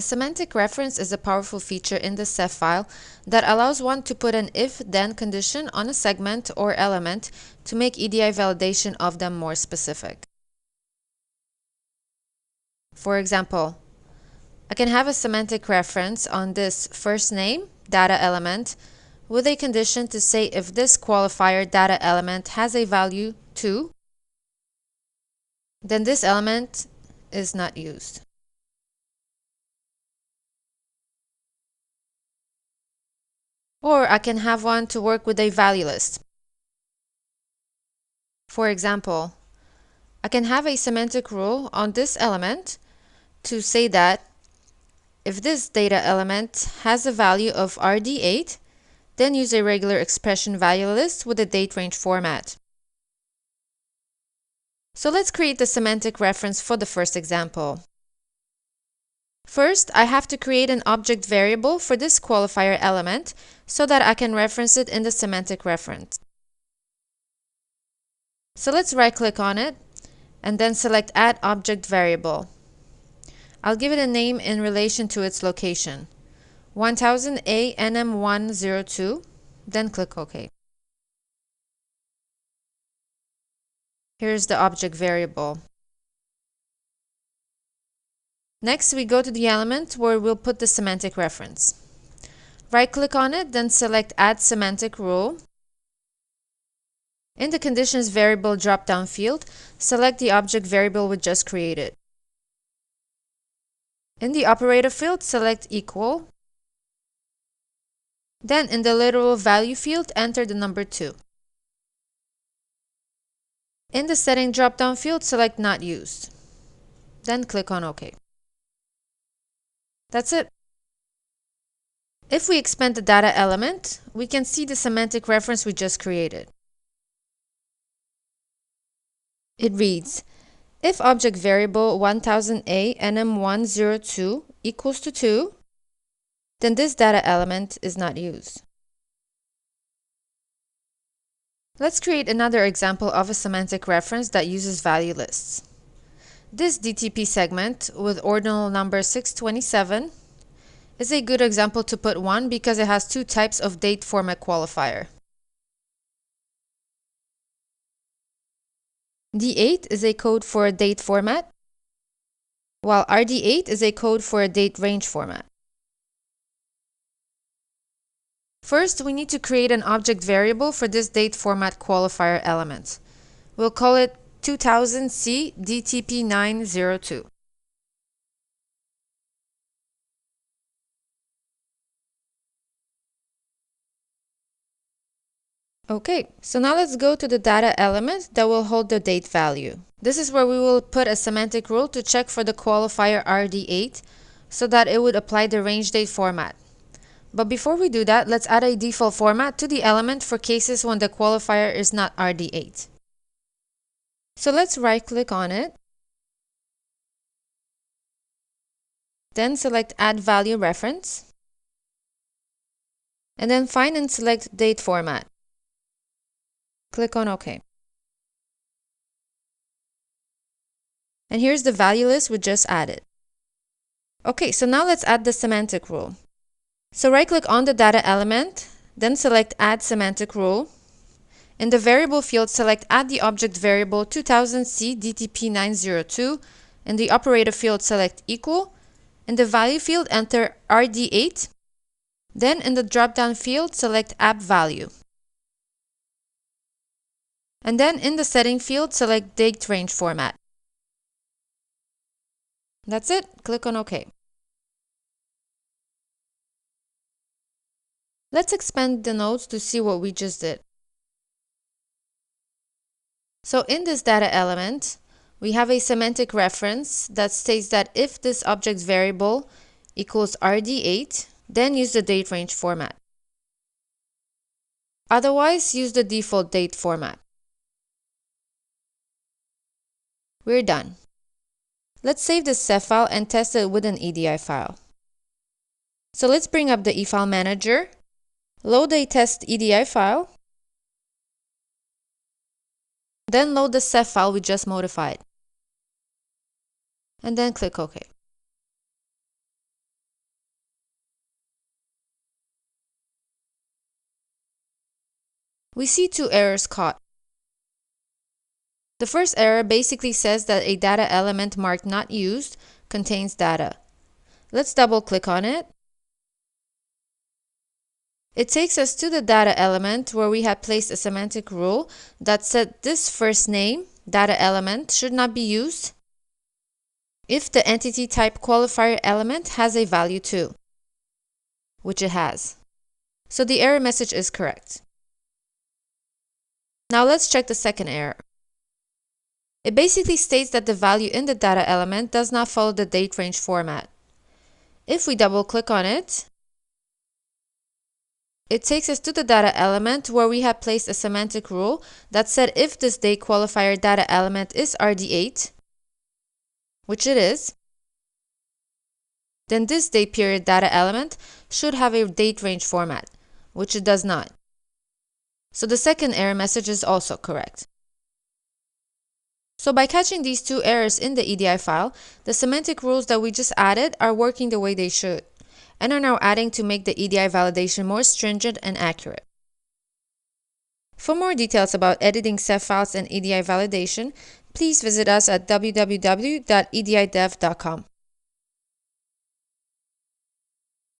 A semantic reference is a powerful feature in the SEF file that allows one to put an if-then condition on a segment or element to make EDI validation of them more specific. For example, I can have a semantic reference on this first name data element with a condition to say if this qualifier data element has a value 2, then this element is not used. Or I can have one to work with a value list. For example, I can have a semantic rule on this element to say that if this data element has a value of RD8, then use a regular expression value list with a date range format. So let's create the semantic reference for the first example. First, I have to create an object variable for this qualifier element so that I can reference it in the semantic reference. So let's right-click on it and then select Add Object Variable. I'll give it a name in relation to its location, 1000A NM102, then click OK. Here's the object variable. Next, we go to the element where we'll put the semantic reference. Right-click on it, then select Add Semantic Rule. In the Conditions Variable drop-down field, select the object variable we just created. In the operator field, select equal. Then in the literal value field, enter the number 2. In the setting drop-down field, select not used. Then click on OK. That's it. If we expand the data element, we can see the semantic reference we just created. It reads, if object variable 1000A NM102 equals to 2, then this data element is not used. Let's create another example of a semantic reference that uses value lists. This DTP segment with ordinal number 627 is a good example to put one because it has two types of date format qualifier. D8 is a code for a date format, while RD8 is a code for a date range format. First, we need to create an object variable for this date format qualifier element. We'll call it 2000C DTP902. Okay, so now let's go to the data element that will hold the date value. This is where we will put a semantic rule to check for the qualifier RD8 so that it would apply the range date format. But before we do that, let's add a default format to the element for cases when the qualifier is not RD8. So let's right-click on it. Then select Add Value Reference. And then find and select Date Format. Click on OK. And here's the value list we just added. Okay, so now let's add the semantic rule. So right-click on the data element, then select Add Semantic Rule. In the variable field, select Add the object variable 2000C DTP902. In the operator field, select equal. In the value field, enter RD8. Then in the drop-down field, select App Value. And then in the setting field, select Date Range Format. That's it. Click on OK. Let's expand the nodes to see what we just did. So in this data element, we have a semantic reference that states that if this object variable equals RD8, then use the date range format. Otherwise, use the default date format. We're done. Let's save this SEF file and test it with an EDI file. So let's bring up the eFile Manager, load a test EDI file, then load the SEF file we just modified, and then click OK. we see two errors caught. The first error basically says that a data element marked not used contains data. Let's double click on it. It takes us to the data element where we had placed a semantic rule that said this first name, data element, should not be used if the entity type qualifier element has a value 2, which it has. So the error message is correct. Now let's check the second error. It basically states that the value in the data element does not follow the date range format. If we double click on it, it takes us to the data element where we have placed a semantic rule that said if this date qualifier data element is RD8, which it is, then this date period data element should have a date range format, which it does not. So the second error message is also correct. So by catching these two errors in the EDI file, the semantic rules that we just added are working the way they should, and are now adding to make the EDI validation more stringent and accurate. For more details about editing SEF files and EDI validation, please visit us at www.edidev.com.